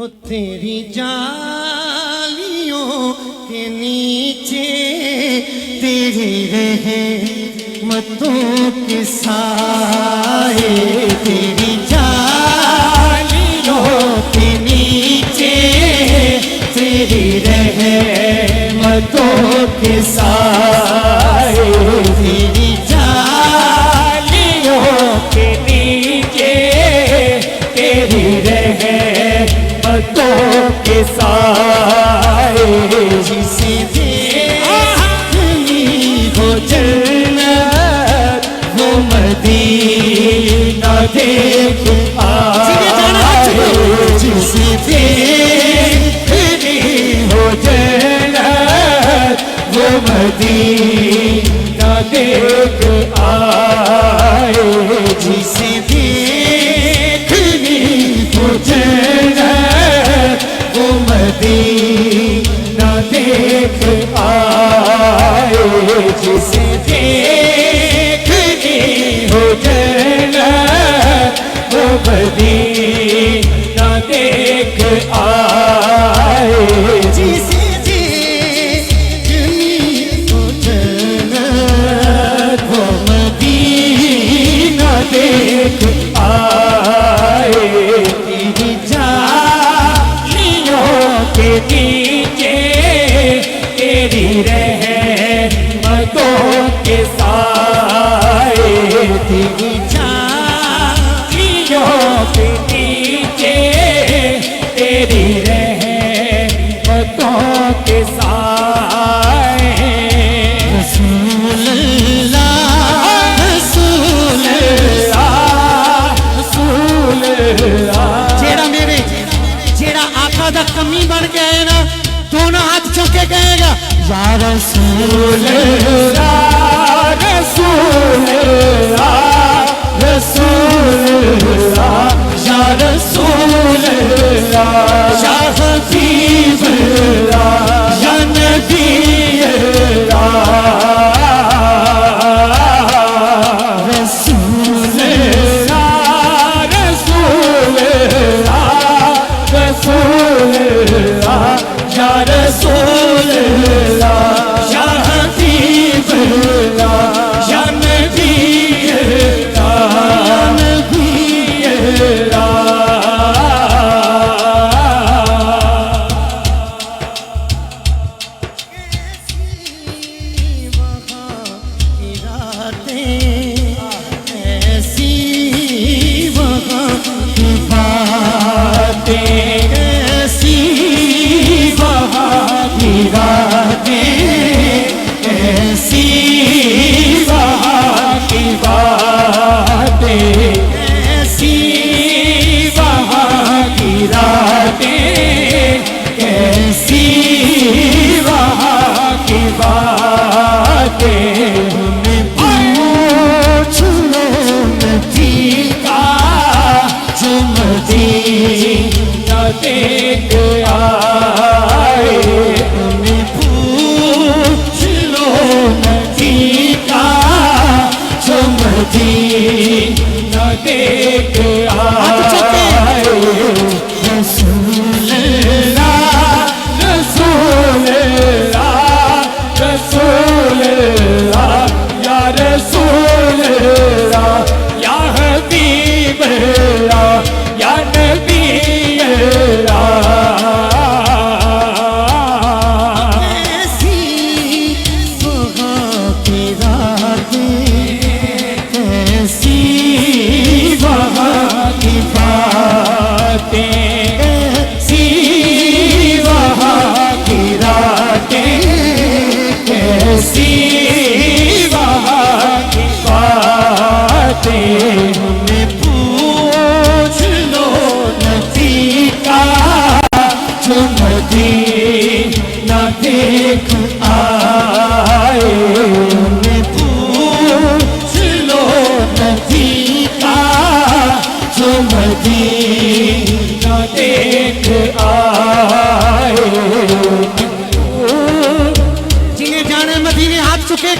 तेरी जालियों के नीचे तेरी रहमतों के साए, तेरी जालियों के नीचे तेरी रहमतों के साए, तेरी जालियों के नीचे तेरी रहमतों के साए, जिसे देखनी हो जन्नत वो मदीना देख आए, जिसे देखनी हो जन्नत वो मदीना देख आए, जिसे देखनी हो जन्नत वो मदीना देख आए, जिसे देखनी हो जन्नत वो मदीना देख आए, जिसे देखनी हो जन्नत वो मदीना देख आए, तेरी जालियों के नीचे तेरी रहमतों के साए, तेरी जालियों के नीचे तेरी रहमतों के साए, रसूल अल्लाह रसूल अल्लाह रसूल अल्लाह, जेड़ा आका दा कमी बन गया है ना, दोनों हाथ चौके कहेगा या रसूल अल्लाह रसूल अल्लाह रसूल अल्लाह, या रसूल अल्लाह या हबीब अल्लाह या नबी अल्लाह, रसूल अल्लाह रसूल अल्लाह रसूल अल्लाह, या रसूल अल्लाह या हबीब अल्लाह या नबी अल्लाह नबी अल्लाह। ऐसी वहाँ की बातें, ऐसी वहाँ की बातें, ऐसी वहाँ की बातें, ऐसी वहाँ की रातें, ऐसी वहाँ की बातें, हमें पूछ लो नबी का जो मदीना देख आए, हमें पूछ लो नबी का जो मदीना देख आए, रसूल अल्लाह रसूल अल्लाह रसूल अल्लाह, या रसूल अल्लाह या हबीब अल्लाह या नबी अल्लाह, ऐसी वहाँ की रातें, ऐसी वहाँ की बातें, ऐसी वहाँ की रातें, ऐसी वहाँ की बातें, हमें पूछ लो नबी का जो मदीना देख आए, हमें पूछ लो नबी का जो मदीना देख आए, जिन्हें जाने मदीने हाथ चुके